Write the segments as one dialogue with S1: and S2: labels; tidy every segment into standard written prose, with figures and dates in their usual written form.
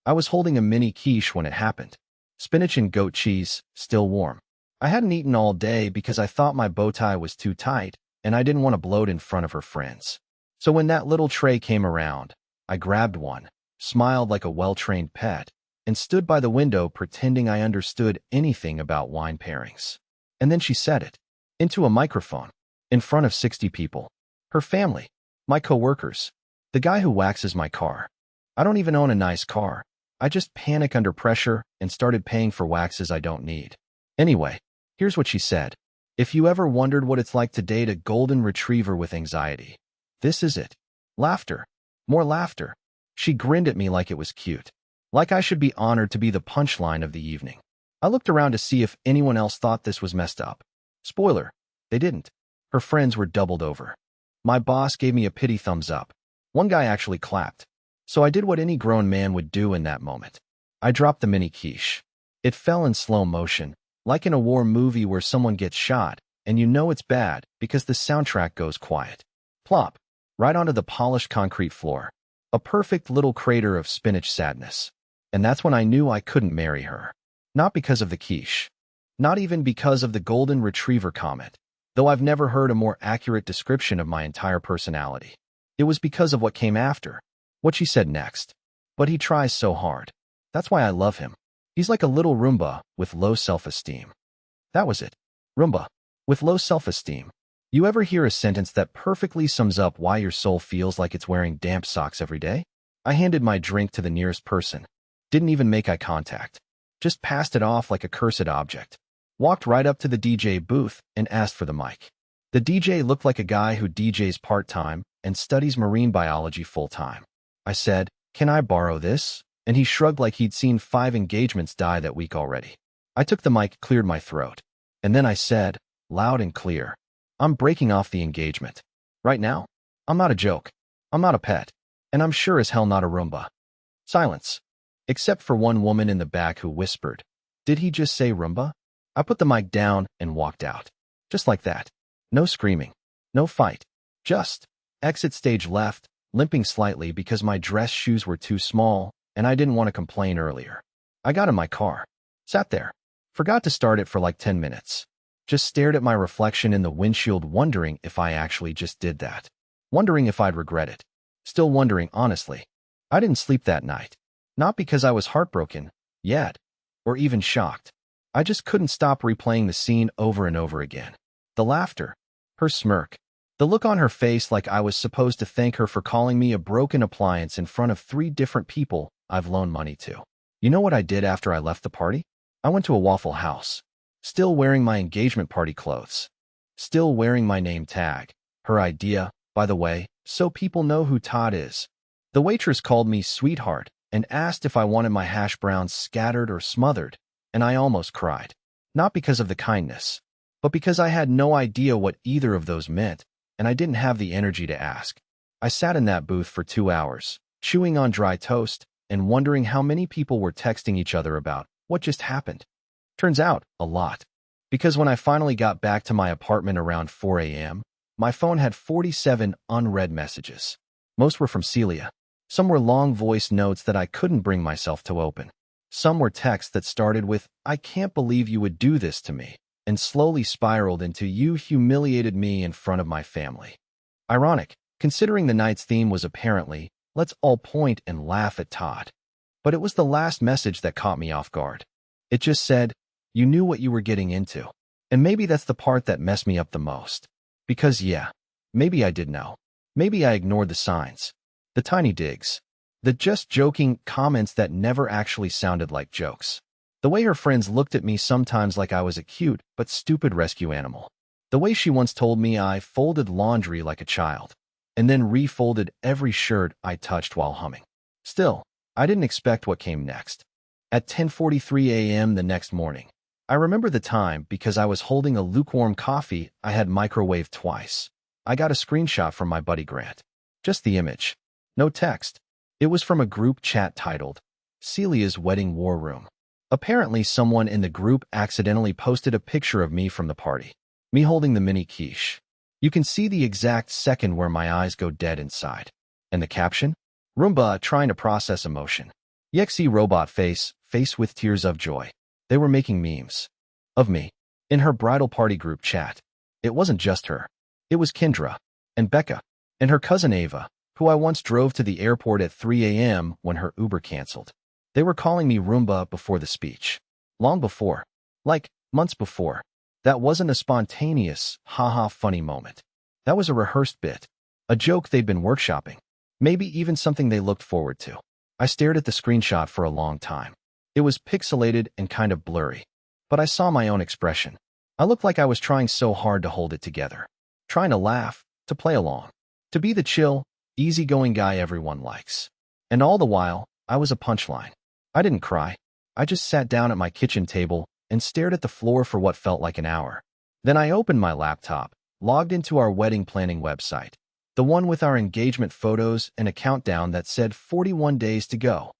S1: I was holding a mini quiche when it happened. Spinach and goat cheese, still warm. I hadn't eaten all day because I thought my bow tie was too tight, and I didn't want to bloat in front of her friends. So when that little tray came around, I grabbed one, smiled like a well-trained pet, and stood by the window pretending I understood anything about wine pairings. And then she said it, into a microphone, in front of 60 people. Her family, my coworkers, the guy who waxes my car. I don't even own a nice car. I just panic under pressure and started paying for waxes I don't need. Anyway, here's what she said. If you ever wondered what it's like to date a golden retriever with anxiety, this is it. Laughter. More laughter. She grinned at me like it was cute. Like I should be honored to be the punchline of the evening. I looked around to see if anyone else thought this was messed up. Spoiler, they didn't. Her friends were doubled over. My boss gave me a pity thumbs up. One guy actually clapped. So I did what any grown man would do in that moment. I dropped the mini quiche. It fell in slow motion, like in a war movie where someone gets shot, and you know it's bad because the soundtrack goes quiet. Plop, right onto the polished concrete floor. A perfect little crater of spinach sadness. And that's when I knew I couldn't marry her. Not because of the quiche. Not even because of the golden retriever comment, though I've never heard a more accurate description of my entire personality. It was because of what came after. What she said next. But he tries so hard. That's why I love him. He's like a little Roomba with low self-esteem. That was it. Roomba. With low self-esteem. You ever hear a sentence that perfectly sums up why your soul feels like it's wearing damp socks every day? I handed my drink to the nearest person. Didn't even make eye contact. Just passed it off like a cursed object. Walked right up to the DJ booth and asked for the mic. The DJ looked like a guy who DJs part-time and studies marine biology full-time. I said, "Can I borrow this?" And he shrugged like he'd seen 5 engagements die that week already. I took the mic, cleared my throat. And then I said, loud and clear, "I'm breaking off the engagement. Right now? I'm not a joke. I'm not a pet. And I'm sure as hell not a Roomba." Silence. Except for one woman in the back who whispered, "Did he just say Roomba?" I put the mic down and walked out. Just like that. No screaming. No fight. Just exit stage left, limping slightly because my dress shoes were too small, and I didn't want to complain earlier. I got in my car. Sat there. Forgot to start it for like 10 minutes. Just stared at my reflection in the windshield wondering if I actually just did that. Wondering if I'd regret it. Still wondering, honestly. I didn't sleep that night. Not because I was heartbroken, yet, or even shocked. I just couldn't stop replaying the scene over and over again. The laughter. Her smirk. The look on her face like I was supposed to thank her for calling me a broken appliance in front of 3 different people I've loaned money to. You know what I did after I left the party? I went to a Waffle House. Still wearing my engagement party clothes. Still wearing my name tag. Her idea, by the way, so people know who Todd is. The waitress called me sweetheart and asked if I wanted my hash browns scattered or smothered, and I almost cried. Not because of the kindness, but because I had no idea what either of those meant, and I didn't have the energy to ask. I sat in that booth for 2 hours, chewing on dry toast and wondering how many people were texting each other about what just happened. Turns out, a lot. Because when I finally got back to my apartment around 4 a.m., my phone had 47 unread messages. Most were from Celia. Some were long voice notes that I couldn't bring myself to open. Some were texts that started with, "I can't believe you would do this to me," and slowly spiraled into, "You humiliated me in front of my family." Ironic, considering the night's theme was apparently, let's all point and laugh at Todd. But it was the last message that caught me off guard. It just said, "You knew what you were getting into." And maybe that's the part that messed me up the most. Because yeah, maybe I did know. Maybe I ignored the signs. The tiny digs. The just joking comments that never actually sounded like jokes. The way her friends looked at me sometimes like I was a cute but stupid rescue animal. The way she once told me I folded laundry like a child, and then refolded every shirt I touched while humming. Still, I didn't expect what came next. At 10:43 a.m. the next morning, I remember the time because I was holding a lukewarm coffee I had microwaved twice. I got a screenshot from my buddy Grant. Just the image. No text. It was from a group chat titled, "Celia's Wedding War Room." Apparently someone in the group accidentally posted a picture of me from the party. Me holding the mini quiche. You can see the exact second where my eyes go dead inside. And the caption? Roomba trying to process emotion. EXE robot face with tears of joy. They were making memes. Of me. In her bridal party group chat. It wasn't just her. It was Kendra. And Becca. And her cousin Ava, who I once drove to the airport at 3 a.m. when her Uber canceled. They were calling me Roomba before the speech. Long before. Like, months before. That wasn't a spontaneous, haha funny moment. That was a rehearsed bit. A joke they'd been workshopping. Maybe even something they looked forward to. I stared at the screenshot for a long time. It was pixelated and kind of blurry. But I saw my own expression. I looked like I was trying so hard to hold it together. Trying to laugh, to play along. To be the chill, easygoing guy everyone likes. And all the while, I was a punchline. I didn't cry. I just sat down at my kitchen table and stared at the floor for what felt like an hour. Then I opened my laptop, logged into our wedding planning website. The one with our engagement photos and a countdown that said 41 days to go.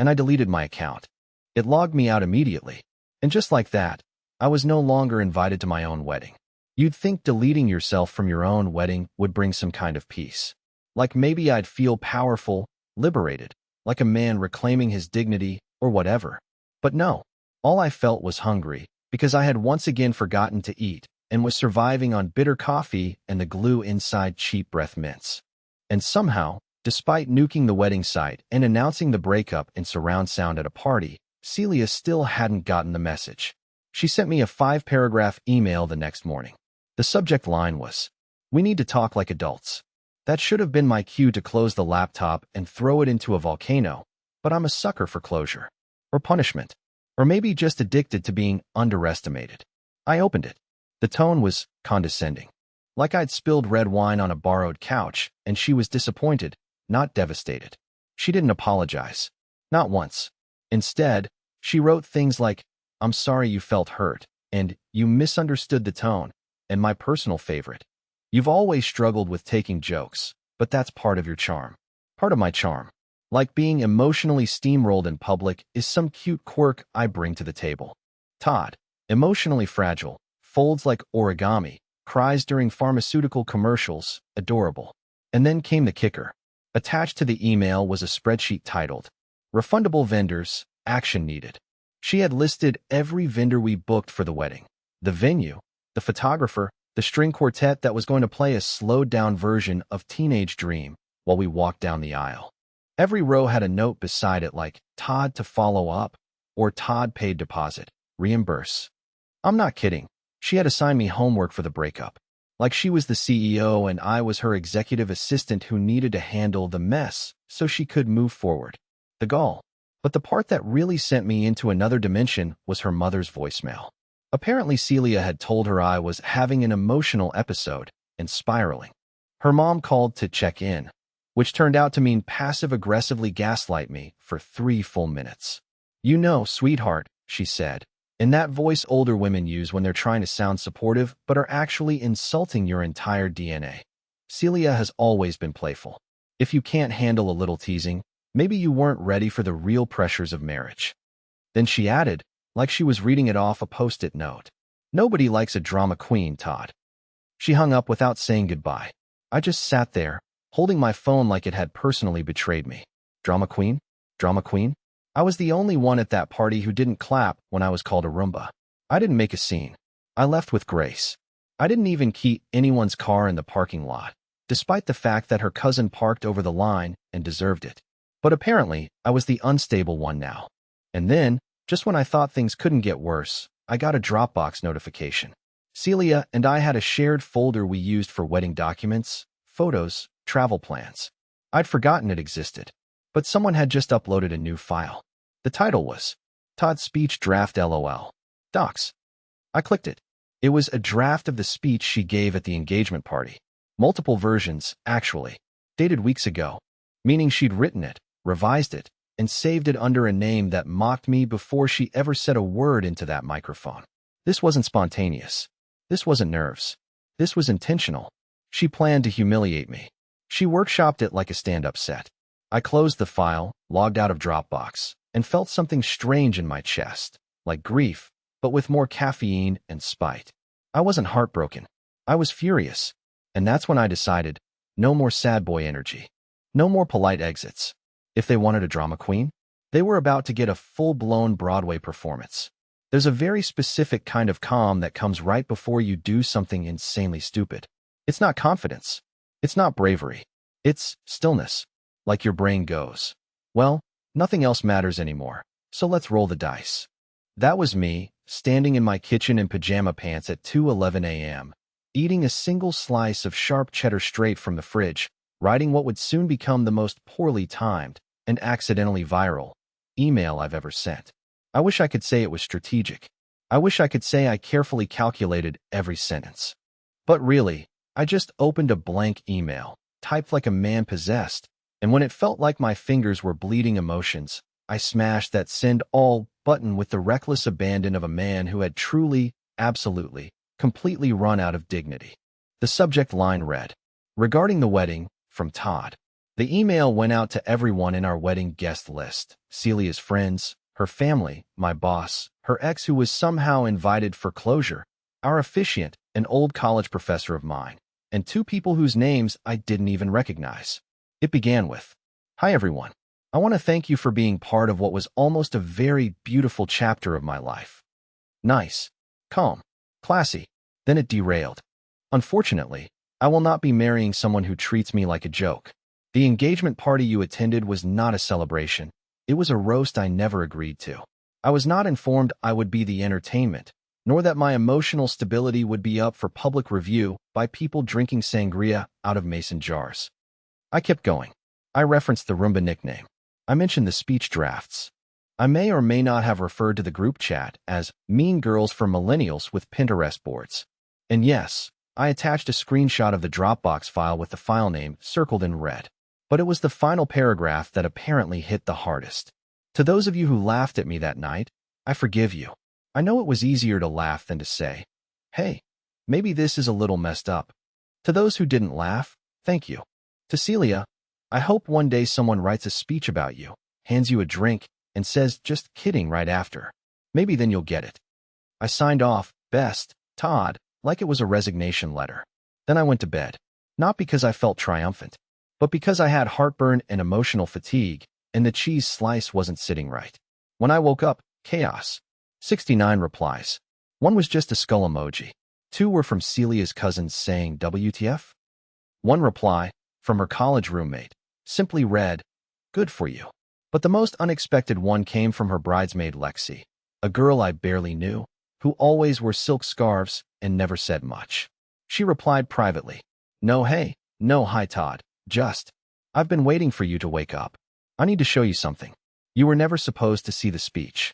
S1: And I deleted my account. It logged me out immediately. And just like that, I was no longer invited to my own wedding. You'd think deleting yourself from your own wedding would bring some kind of peace. Like maybe I'd feel powerful, liberated, like a man reclaiming his dignity or whatever. But no, all I felt was hungry because I had once again forgotten to eat and was surviving on bitter coffee and the glue inside cheap breath mints. And somehow, despite nuking the wedding site and announcing the breakup in surround sound at a party, Celia still hadn't gotten the message. She sent me a 5-paragraph email the next morning. The subject line was, "We need to talk like adults." That should have been my cue to close the laptop and throw it into a volcano, but I'm a sucker for closure. Or punishment. Or maybe just addicted to being underestimated. I opened it. The tone was condescending. Like I'd spilled red wine on a borrowed couch, and she was disappointed, not devastated. She didn't apologize. Not once. Instead, she wrote things like, "I'm sorry you felt hurt," and "You misunderstood the tone," and my personal favorite, "You've always struggled with taking jokes, but that's part of your charm." Part of my charm. Like being emotionally steamrolled in public is some cute quirk I bring to the table. Todd, emotionally fragile, folds like origami, cries during pharmaceutical commercials, adorable. And then came the kicker. Attached to the email was a spreadsheet titled, "Refundable Vendors, Action Needed." She had listed every vendor we booked for the wedding. The venue, the photographer, the string quartet that was going to play a slowed-down version of Teenage Dream while we walked down the aisle. Every row had a note beside it like, "Todd to follow up," or "Todd paid deposit, reimburse." I'm not kidding. She had assigned me homework for the breakup. Like she was the CEO and I was her executive assistant who needed to handle the mess so she could move forward. The gall. But the part that really sent me into another dimension was her mother's voicemail. Apparently Celia had told her I was having an emotional episode and spiraling. Her mom called to check in, which turned out to mean passive-aggressively gaslight me for 3 full minutes. "You know, sweetheart," she said, in that voice older women use when they're trying to sound supportive but are actually insulting your entire DNA. Celia has always been playful. If you can't handle a little teasing, maybe you weren't ready for the real pressures of marriage. Then she added, like she was reading it off a post-it note, "Nobody likes a drama queen, Todd." She hung up without saying goodbye. I just sat there, holding my phone like it had personally betrayed me. Drama queen? Drama queen? I was the only one at that party who didn't clap when I was called a Roomba. I didn't make a scene. I left with grace. I didn't even key anyone's car in the parking lot, despite the fact that her cousin parked over the line and deserved it. But apparently, I was the unstable one now. And then, just when I thought things couldn't get worse, I got a Dropbox notification. Celia and I had a shared folder we used for wedding documents, photos, travel plans. I'd forgotten it existed, but someone had just uploaded a new file. The title was, "Todd's Speech Draft LOL. Docs." I clicked it. It was a draft of the speech she gave at the engagement party. Multiple versions, actually, dated weeks ago, meaning she'd written it, revised it, and saved it under a name that mocked me before she ever said a word into that microphone. This wasn't spontaneous. This wasn't nerves. This was intentional. She planned to humiliate me. She workshopped it like a stand-up set. I closed the file, logged out of Dropbox, and felt something strange in my chest, like grief, but with more caffeine and spite. I wasn't heartbroken. I was furious. And that's when I decided, no more sad boy energy. No more polite exits. If they wanted a drama queen, They were about to get a full-blown Broadway performance. There's a very specific kind of calm that comes right before you do something insanely stupid. It's not confidence. It's not bravery. It's stillness. Like your brain goes, well, nothing else matters anymore, so let's roll the dice. That was me, standing in my kitchen in pajama pants at 2:11 a.m., eating a single slice of sharp cheddar straight from the fridge, writing what would soon become the most poorly timed and accidentally viral email I've ever sent. I wish I could say it was strategic. I wish I could say I carefully calculated every sentence. But really, I just opened a blank email, typed like a man possessed, and when it felt like my fingers were bleeding emotions, I smashed that send all button with the reckless abandon of a man who had truly, absolutely, completely run out of dignity. The subject line read, "Regarding the wedding, from Todd." The email went out to everyone in our wedding guest list: Celia's friends, her family, my boss, her ex who was somehow invited for closure, our officiant, an old college professor of mine, and two people whose names I didn't even recognize. It began with, "Hi everyone. I want to thank you for being part of what was almost a very beautiful chapter of my life. Nice, calm, classy." Then it derailed. "Unfortunately, I will not be marrying someone who treats me like a joke. The engagement party you attended was not a celebration. It was a roast I never agreed to. I was not informed I would be the entertainment, nor that my emotional stability would be up for public review by people drinking sangria out of mason jars." I kept going. I referenced the Roomba nickname. I mentioned the speech drafts. I may or may not have referred to the group chat as Mean Girls for Millennials with Pinterest boards. And yes, I attached a screenshot of the Dropbox file with the file name circled in red. But it was the final paragraph that apparently hit the hardest. To those of you who laughed at me that night, I forgive you. I know it was easier to laugh than to say, "Hey, maybe this is a little messed up." To those who didn't laugh, thank you. To Celia, I hope one day someone writes a speech about you, hands you a drink, and says, "Just kidding," right after. Maybe then you'll get it. I signed off, "Best, Todd," like it was a resignation letter. Then I went to bed. Not because I felt triumphant, but because I had heartburn and emotional fatigue, and the cheese slice wasn't sitting right. When I woke up, chaos. 69 replies. One was just a skull emoji. 2 were from Celia's cousins saying WTF. 1 reply, from her college roommate, simply read, "Good for you." But the most unexpected one came from her bridesmaid Lexi, a girl I barely knew, who always wore silk scarves and never said much. She replied privately, "No hey, no hi Todd. Just, I've been waiting for you to wake up. I need to show you something. You were never supposed to see the speech."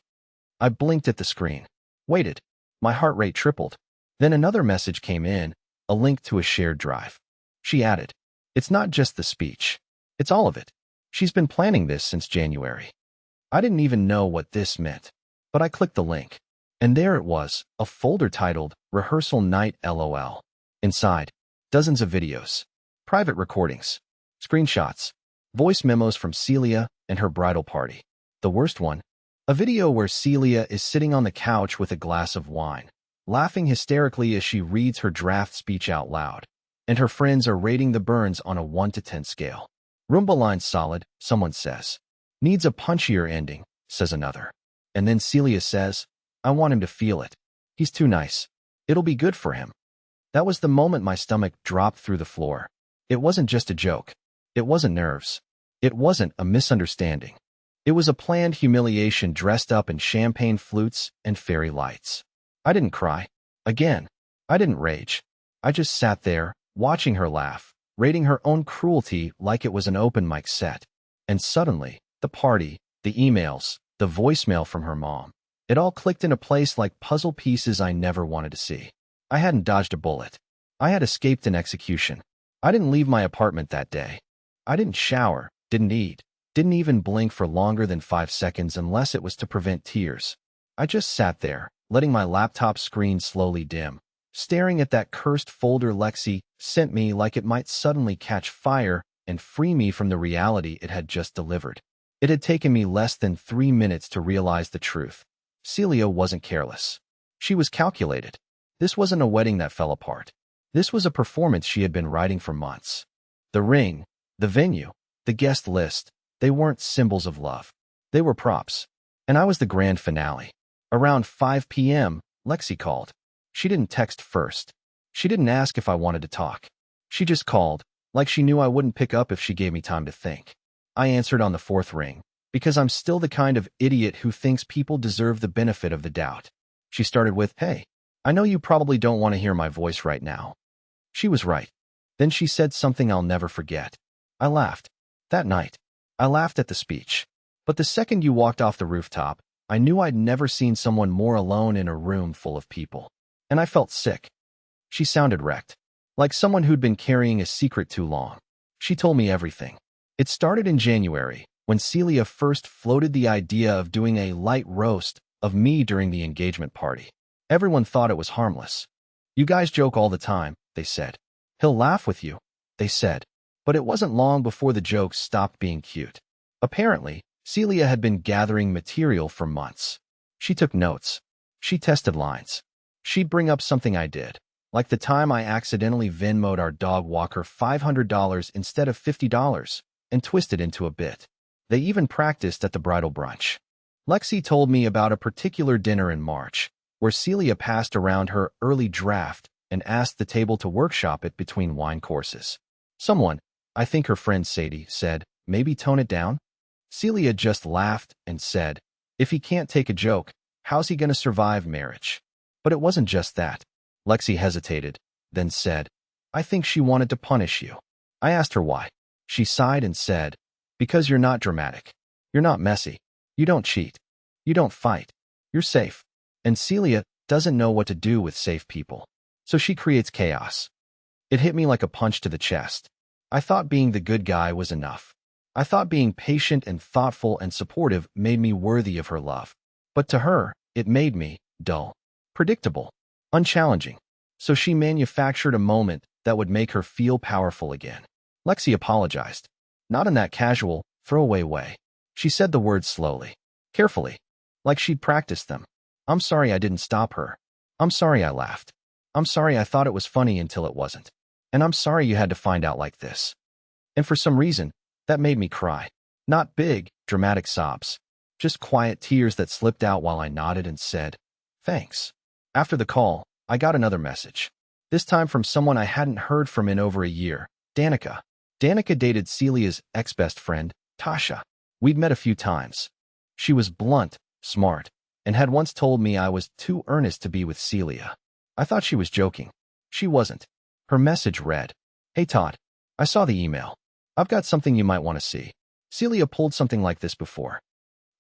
S1: I blinked at the screen. Waited. My heart rate tripled. Then another message came in, a link to a shared drive. She added, "It's not just the speech. It's all of it. She's been planning this since January." I didn't even know what this meant, but I clicked the link. And there it was, a folder titled Rehearsal Night LOL. Inside, dozens of videos, private recordings, screenshots, voice memos from Celia and her bridal party. The worst one, a video where Celia is sitting on the couch with a glass of wine, laughing hysterically as she reads her draft speech out loud, and her friends are rating the burns on a 1 to 10 scale. "Roomba line's solid," someone says. "Needs a punchier ending," says another. And then Celia says, "I want him to feel it. He's too nice. It'll be good for him." That was the moment my stomach dropped through the floor. It wasn't just a joke. It wasn't nerves. It wasn't a misunderstanding. It was a planned humiliation dressed up in champagne flutes and fairy lights. I didn't cry. Again, I didn't rage. I just sat there, watching her laugh, rating her own cruelty like it was an open mic set. And suddenly, the party, the emails, the voicemail from her mom, it all clicked into place like puzzle pieces I never wanted to see. I hadn't dodged a bullet. I had escaped an execution. I didn't leave my apartment that day. I didn't shower, didn't eat, didn't even blink for longer than 5 seconds unless it was to prevent tears. I just sat there, letting my laptop screen slowly dim, staring at that cursed folder Lexi sent me like it might suddenly catch fire and free me from the reality it had just delivered. It had taken me less than 3 minutes to realize the truth. Celia wasn't careless. She was calculated. This wasn't a wedding that fell apart. This was a performance she had been writing for months. The ring, the venue, the guest list, they weren't symbols of love. They were props. And I was the grand finale. Around 5 p.m., Lexi called. She didn't text first. She didn't ask if I wanted to talk. She just called, like she knew I wouldn't pick up if she gave me time to think. I answered on the fourth ring, because I'm still the kind of idiot who thinks people deserve the benefit of the doubt. She started with, "Hey, I know you probably don't want to hear my voice right now." She was right. Then she said something I'll never forget. I laughed. That night, I laughed at the speech. But the second you walked off the rooftop, I knew I'd never seen someone more alone in a room full of people. And I felt sick. She sounded wrecked, like someone who'd been carrying a secret too long. She told me everything. It started in January, when Celia first floated the idea of doing a light roast of me during the engagement party. Everyone thought it was harmless. "You guys joke all the time," they said. "He'll laugh with you," they said. But it wasn't long before the jokes stopped being cute. Apparently, Celia had been gathering material for months. She took notes. She tested lines. She'd bring up something I did, like the time I accidentally Venmo'd our dog walker $500 instead of $50, and twist it into a bit. They even practiced at the bridal brunch. Lexi told me about a particular dinner in March, where Celia passed around her early draft and asked the table to workshop it between wine courses. Someone, I think her friend Sadie, said, "Maybe tone it down?" Celia just laughed and said, "If he can't take a joke, how's he going to survive marriage?" But it wasn't just that. Lexi hesitated, then said, "I think she wanted to punish you." I asked her why. She sighed and said, "Because you're not dramatic. You're not messy. You don't cheat. You don't fight. You're safe. And Celia doesn't know what to do with safe people. So she creates chaos." It hit me like a punch to the chest. I thought being the good guy was enough. I thought being patient and thoughtful and supportive made me worthy of her love. But to her, it made me dull, predictable, unchallenging. So she manufactured a moment that would make her feel powerful again. Lexi apologized. Not in that casual, throwaway way. She said the words slowly, carefully, like she'd practiced them. "I'm sorry I didn't stop her. I'm sorry I laughed. I'm sorry I thought it was funny until it wasn't. And I'm sorry you had to find out like this." And for some reason, that made me cry. Not big, dramatic sobs. Just quiet tears that slipped out while I nodded and said, "Thanks." After the call, I got another message. This time from someone I hadn't heard from in over a year, Danica. Danica dated Celia's ex-best friend, Tasha. We'd met a few times. She was blunt, smart, and had once told me I was too earnest to be with Celia. I thought she was joking. She wasn't. Her message read, "Hey Todd, I saw the email. I've got something you might want to see. Celia pulled something like this before."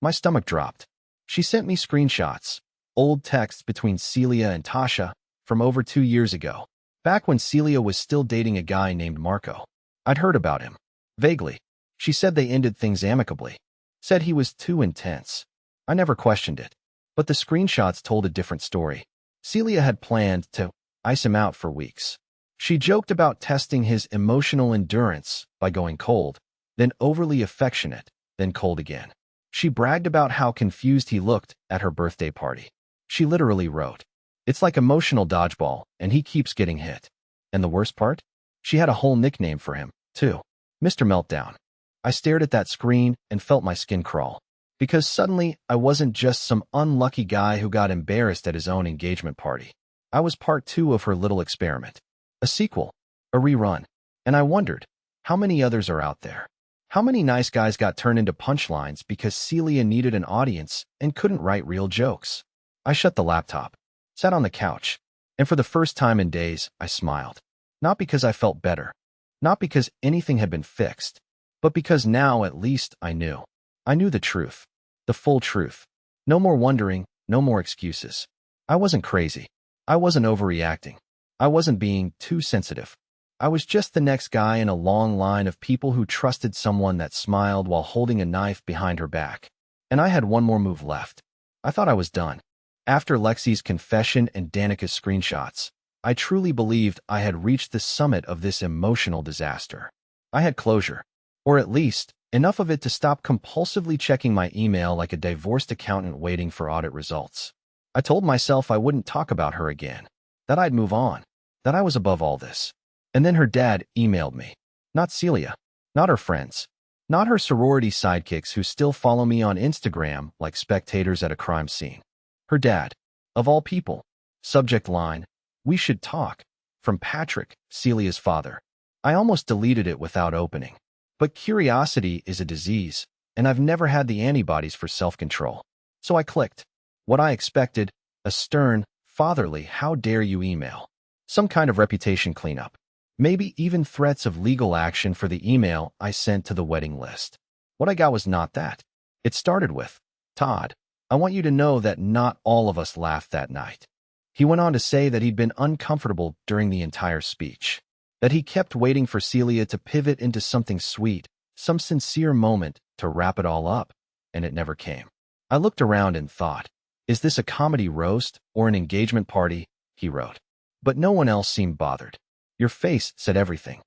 S1: My stomach dropped. She sent me screenshots, old texts between Celia and Tasha from over 2 years ago, back when Celia was still dating a guy named Marco. I'd heard about him. Vaguely. She said they ended things amicably. Said he was too intense. I never questioned it. But the screenshots told a different story. Celia had planned to ice him out for weeks. She joked about testing his emotional endurance by going cold, then overly affectionate, then cold again. She bragged about how confused he looked at her birthday party. She literally wrote, "It's like emotional dodgeball, and he keeps getting hit." And the worst part? She had a whole nickname for him, too. Mr. Meltdown. I stared at that screen and felt my skin crawl. Because suddenly, I wasn't just some unlucky guy who got embarrassed at his own engagement party. I was part 2 of her little experiment. A sequel. A rerun. And I wondered, how many others are out there? How many nice guys got turned into punchlines because Celia needed an audience and couldn't write real jokes? I shut the laptop, sat on the couch, and for the first time in days, I smiled. Not because I felt better. Not because anything had been fixed. But because now, at least, I knew. I knew the truth. The full truth. No more wondering, no more excuses. I wasn't crazy. I wasn't overreacting. I wasn't being too sensitive. I was just the next guy in a long line of people who trusted someone that smiled while holding a knife behind her back. And I had one more move left. I thought I was done. After Lexi's confession and Danica's screenshots, I truly believed I had reached the summit of this emotional disaster. I had closure. Or at least, enough of it to stop compulsively checking my email like a divorced accountant waiting for audit results. I told myself I wouldn't talk about her again. That I'd move on. That I was above all this. And then her dad emailed me. Not Celia. Not her friends. Not her sorority sidekicks who still follow me on Instagram like spectators at a crime scene. Her dad. Of all people. Subject line, "We should talk." From Patrick, Celia's father. I almost deleted it without opening. But curiosity is a disease, and I've never had the antibodies for self-control. So I clicked. What I expected, a stern, fatherly, "How dare you" email. Some kind of reputation cleanup. Maybe even threats of legal action for the email I sent to the wedding list. What I got was not that. It started with, "Todd, I want you to know that not all of us laughed that night." He went on to say that he'd been uncomfortable during the entire speech, that he kept waiting for Celia to pivot into something sweet, some sincere moment to wrap it all up, and it never came. I looked around and thought, is this a comedy roast or an engagement party? He wrote. But no one else seemed bothered. Your face said everything.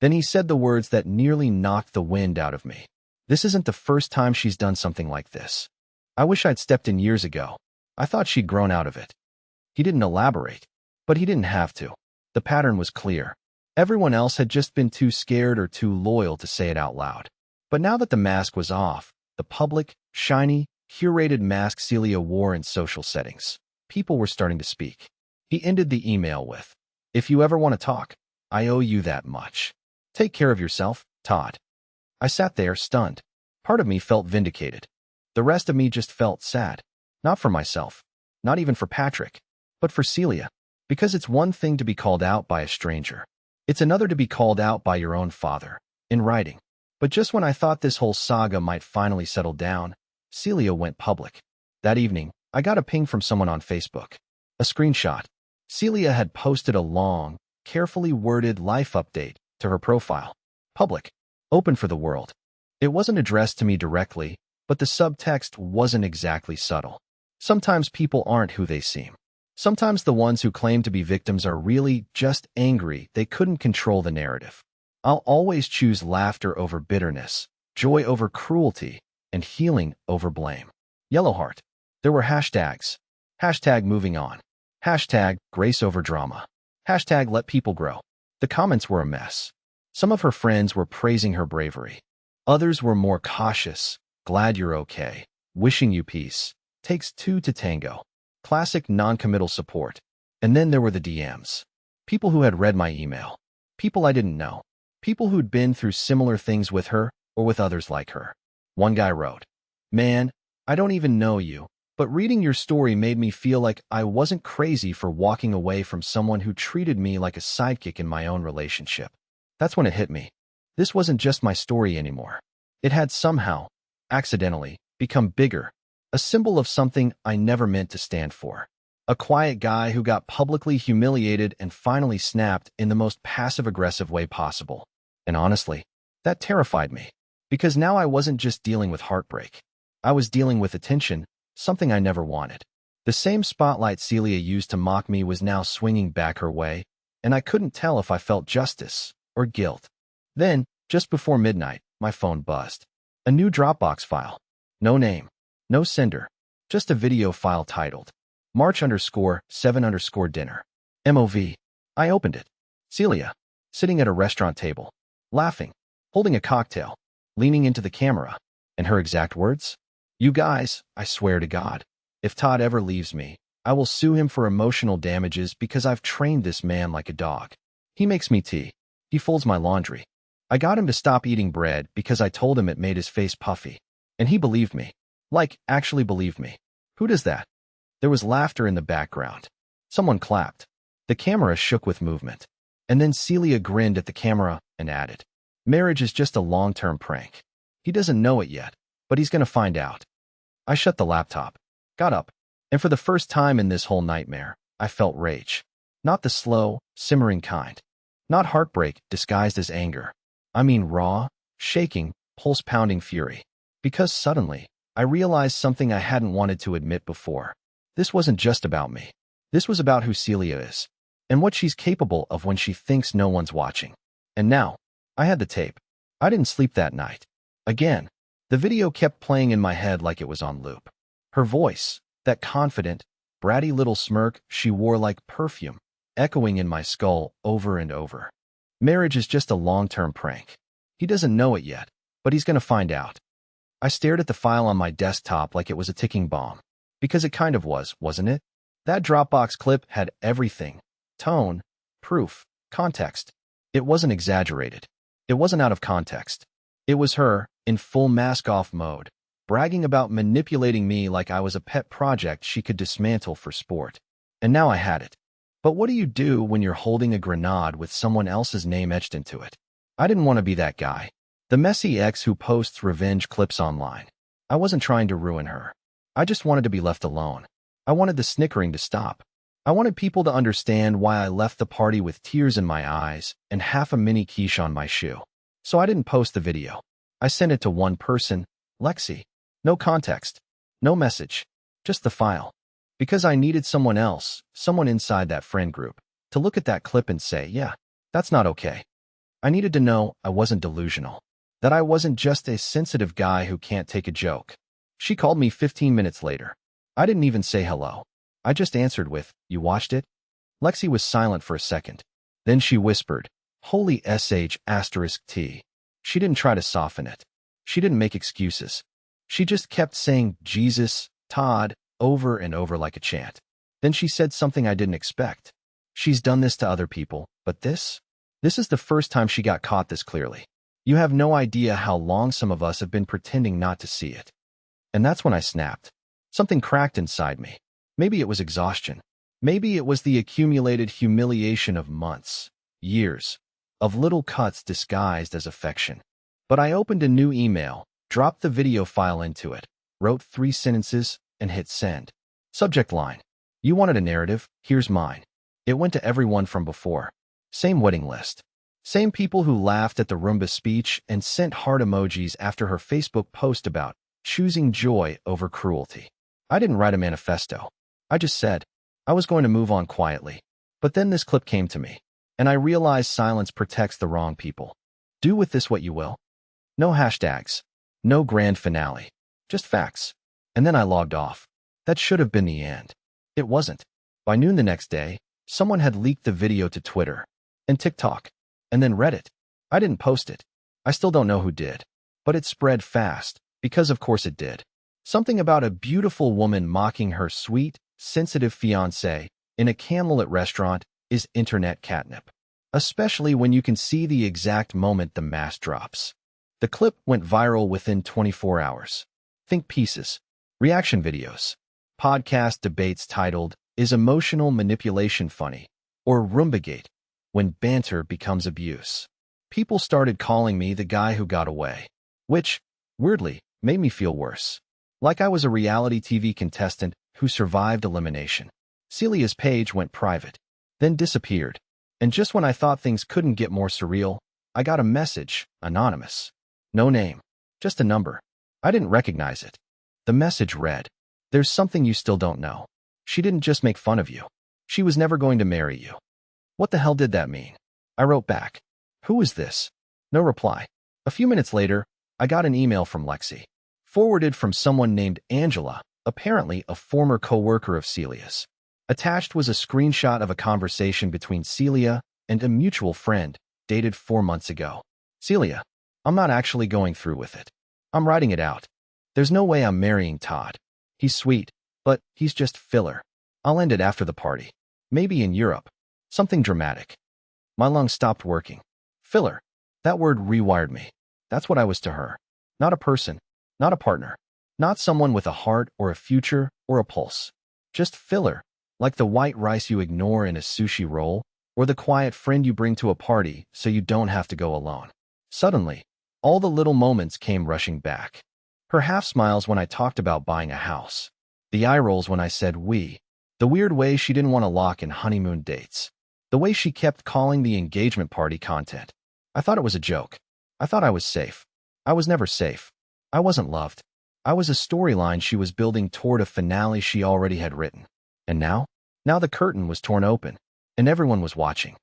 S1: Then he said the words that nearly knocked the wind out of me. This isn't the first time she's done something like this. I wish I'd stepped in years ago. I thought she'd grown out of it. He didn't elaborate, but he didn't have to. The pattern was clear. Everyone else had just been too scared or too loyal to say it out loud. But now that the mask was off, the public, shiny, curated mask Celia wore in social settings, people were starting to speak. He ended the email with, "If you ever want to talk, I owe you that much. Take care of yourself, Todd." I sat there, stunned. Part of me felt vindicated. The rest of me just felt sad. Not for myself. Not even for Patrick. But for Celia. Because it's one thing to be called out by a stranger. It's another to be called out by your own father. In writing. But just when I thought this whole saga might finally settle down, Celia went public. That evening, I got a ping from someone on Facebook. A screenshot. Celia had posted a long, carefully worded life update to her profile. Public. Open for the world. It wasn't addressed to me directly, but the subtext wasn't exactly subtle. Sometimes people aren't who they seem. Sometimes the ones who claim to be victims are really just angry they couldn't control the narrative. I'll always choose laughter over bitterness, joy over cruelty, and healing over blame. Yellow heart. There were hashtags. Hashtag moving on. Hashtag grace over drama. Hashtag let people grow. The comments were a mess. Some of her friends were praising her bravery. Others were more cautious. Glad you're okay. Wishing you peace. Takes two to tango. Classic non-committal support. And then there were the DMs. People who had read my email. People I didn't know. People who'd been through similar things with her or with others like her. One guy wrote, "Man, I don't even know you, but reading your story made me feel like I wasn't crazy for walking away from someone who treated me like a sidekick in my own relationship." That's when it hit me. This wasn't just my story anymore. It had somehow, accidentally, become bigger. A symbol of something I never meant to stand for. A quiet guy who got publicly humiliated and finally snapped in the most passive-aggressive way possible. And honestly, that terrified me. Because now I wasn't just dealing with heartbreak. I was dealing with attention, something I never wanted. The same spotlight Celia used to mock me was now swinging back her way, and I couldn't tell if I felt justice or guilt. Then, just before midnight, my phone buzzed. A new Dropbox file. No name. No sender. Just a video file titled March_7_dinner. MOV. I opened it. Celia. Sitting at a restaurant table. Laughing. Holding a cocktail. Leaning into the camera. And her exact words? "You guys, I swear to God, if Todd ever leaves me, I will sue him for emotional damages because I've trained this man like a dog. He makes me tea. He folds my laundry. I got him to stop eating bread because I told him it made his face puffy. And he believed me. Like, actually believed me. Who does that?" There was laughter in the background. Someone clapped. The camera shook with movement. And then Celia grinned at the camera and added, "Marriage is just a long-term prank. He doesn't know it yet, but he's going to find out." I shut the laptop, got up, and for the first time in this whole nightmare, I felt rage. Not the slow, simmering kind. Not heartbreak disguised as anger. I mean raw, shaking, pulse-pounding fury. Because suddenly, I realized something I hadn't wanted to admit before. This wasn't just about me. This was about who Celia is, and what she's capable of when she thinks no one's watching. And now, I had the tape. I didn't sleep that night. Again, the video kept playing in my head like it was on loop. Her voice, that confident, bratty little smirk she wore like perfume, echoing in my skull over and over. Marriage is just a long-term prank. He doesn't know it yet, but he's gonna find out. I stared at the file on my desktop like it was a ticking bomb. Because it kind of was, wasn't it? That Dropbox clip had everything. Tone, proof, context. It wasn't exaggerated. It wasn't out of context. It was her, in full mask-off mode, bragging about manipulating me like I was a pet project she could dismantle for sport. And now I had it. But what do you do when you're holding a grenade with someone else's name etched into it? I didn't want to be that guy. The messy ex who posts revenge clips online. I wasn't trying to ruin her. I just wanted to be left alone. I wanted the snickering to stop. I wanted people to understand why I left the party with tears in my eyes and half a mini quiche on my shoe. So I didn't post the video. I sent it to one person, Lexi. No context. No message. Just the file. Because I needed someone else, someone inside that friend group, to look at that clip and say, yeah, that's not okay. I needed to know I wasn't delusional. That I wasn't just a sensitive guy who can't take a joke. She called me 15 minutes later. I didn't even say hello. I just answered with, "You watched it?" Lexi was silent for a second. Then she whispered, "Holy sh**t." She didn't try to soften it. She didn't make excuses. She just kept saying, "Jesus, Todd," over and over like a chant. Then she said something I didn't expect. She's done this to other people, but this is the first time she got caught this clearly. You have no idea how long some of us have been pretending not to see it. And that's when I snapped. Something cracked inside me. Maybe it was exhaustion. Maybe it was the accumulated humiliation of months, years, of little cuts disguised as affection. But I opened a new email, dropped the video file into it, wrote 3 sentences, and hit send. Subject line. You wanted a narrative, here's mine. It went to everyone from before. Same wedding list. Same people who laughed at the Roomba speech and sent heart emojis after her Facebook post about choosing joy over cruelty. I didn't write a manifesto. I just said I was going to move on quietly. But then this clip came to me, and I realized silence protects the wrong people. Do with this what you will. No hashtags. No grand finale. Just facts. And then I logged off. That should have been the end. It wasn't. By noon the next day, someone had leaked the video to Twitter and TikTok, and then Reddit. I didn't post it. I still don't know who did. But it spread fast, because of course it did. Something about a beautiful woman mocking her sweet, sensitive fiancé in a candlelit restaurant is internet catnip. Especially when you can see the exact moment the mask drops. The clip went viral within 24 hours. Think pieces, reaction videos, podcast debates titled, "Is Emotional Manipulation Funny?" or Roombagate, when banter becomes abuse. People started calling me the guy who got away, which, weirdly, made me feel worse. Like I was a reality TV contestant who survived elimination. Celia's page went private, then disappeared. And just when I thought things couldn't get more surreal, I got a message, anonymous. No name, just a number. I didn't recognize it. The message read, "There's something you still don't know. She didn't just make fun of you. She was never going to marry you." What the hell did that mean? I wrote back, "Who is this?" No reply. A few minutes later, I got an email from Lexi, forwarded from someone named Angela, apparently a former co-worker of Celia's. Attached was a screenshot of a conversation between Celia and a mutual friend, dated 4 months ago. "Celia, I'm not actually going through with it. I'm writing it out. There's no way I'm marrying Todd. He's sweet, but he's just filler. I'll end it after the party. Maybe in Europe. Something dramatic." My lungs stopped working. Filler. That word rewired me. That's what I was to her. Not a person. Not a partner. Not someone with a heart or a future or a pulse. Just filler. Like the white rice you ignore in a sushi roll, or the quiet friend you bring to a party so you don't have to go alone. Suddenly, all the little moments came rushing back. Her half-smiles when I talked about buying a house. The eye rolls when I said we. The weird way she didn't want to lock in honeymoon dates. The way she kept calling the engagement party content. I thought it was a joke. I thought I was safe. I was never safe. I wasn't loved. I was a storyline she was building toward a finale she already had written. And now? Now the curtain was torn open, and everyone was watching.